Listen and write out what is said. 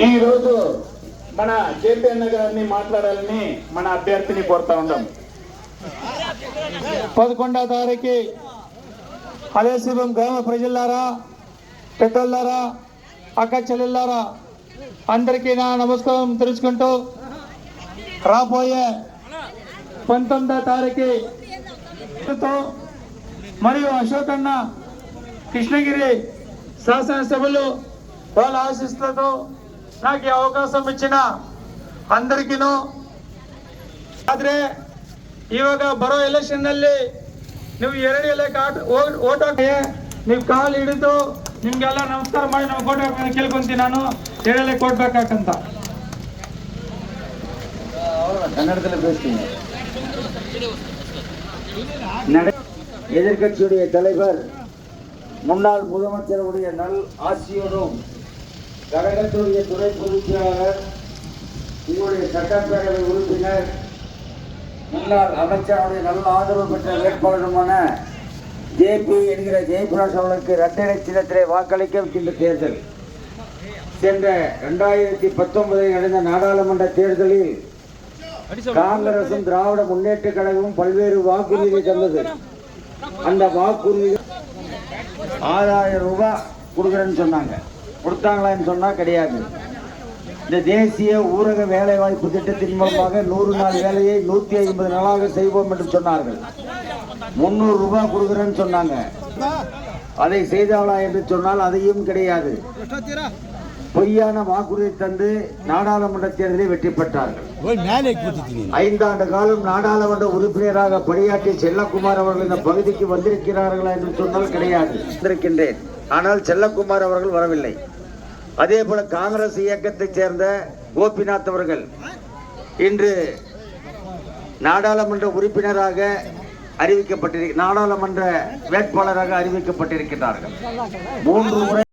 ఈ రోజు మన జేపీ అన్న గారిని మాట్లాడాలని మన అభ్యర్థిని కోరుతా ఉన్నాం. 11వ తారీఖు అలేశివం గ్రామ ప్రజలారా, పెద్దలారా, అక్క చెల్లెళ్ళారా అందరికీ నా నమస్కారం తెలుసుకుంటూ రాబోయే 19వ తారీఖు మరియు అశోక్ అన్న కృష్ణగిరి శాసనసభలు వాళ్ళ ఆశీస్సులతో నాకు ఈ అవకాశం ಇಚ್ಚಿನ అందరికీను ಆದ್ರೆ ಇವಾಗ ಬರೋ ಎಲೆಕ್ಷನ್ ನಲ್ಲಿ ನೀವು 2 ಎಲೆಕ್ಕೆ ಓಟ್ ಹಾಕಿ ನೀವು ಕಾಲು ಹಿಡಿದು ನಿಮ್ಗೆಲ್ಲ ನಮಸ್ಕಾರ ಮಾಡಿ ನಾವು ಓಟ್ ಹಾಕಿ ಕೇಳ್ಕೊಂತೀನಿ. ನಾನು 2 ಎಲೆಕ್ಕೆ ಓಟ್ ಹಾಕಂತ கன்னடத்தில் பேசுறீங்க. எதிர்கட்சியுடைய தலைவர் முன்னாள் முதலமைச்சருடைய நல் ஆசியோடும் கழகத்துடைய துணை பொதுச் செயலாளர், இவருடைய சட்டப்பேரவை உறுப்பினர், முன்னாள் அமைச்சருடைய நல்ல ஆதரவு பெற்ற வேட்பாளருமான ஜேபி என்கிற ஜெயபிரகாஷ் அவர்களுக்கு இரட்டை சின்னத்திலே வாக்களிக்க இந்த தேர்தல் சென்ற 2019 நடந்த நாடாளுமன்ற தேர்தலில் காங்கிரசும் திராவிட முன்னேற்ற கழகமும் பல்வேறு வாக்குறுதிகளை தந்தது. அந்த வாக்குறுதி 6000 ரூபாய் கொடுக்குறேன்னு சொன்னாங்க. கொடுத்தாங்களான்னு சொன்னா கிடையாது. இந்த தேசிய ஊரக வேலை வாய்ப்பு திட்டத்தின் மூலமாக 100 நாள் வேலையை 150 நாளாக செய்வோம் என்று சொன்னார்கள். 300 ரூபாய் கொடுக்குறேன்னு சொன்னாங்க. அதை செய்தாளா என்று சொன்னால் அதையும் கிடையாது. பொய்யான வாக்குறுதி தந்து நாடாளுமன்ற தேர்தலில் வெற்றி பெற்றார்கள். 5 ஆண்டு காலம் நாடாளுமன்ற உறுப்பினராக பணியாற்றிய செல்லக்குமார் அவர்கள் இந்த பகுதிக்கு வந்திருக்கிறார்களா என்று சொன்னால் கிடையாது. வந்திருக்கின்றேன், ஆனால் செல்லக்குமார் அவர்கள் வரவில்லை. அதே போல காங்கிரஸ் இயக்கத்தைச் சேர்ந்த கோபிநாத் அவர்கள் இன்று நாடாளுமன்ற உறுப்பினராக நாடாளுமன்ற வேட்பாளராக அறிவிக்கப்பட்டிருக்கிறார்கள். 3 முறை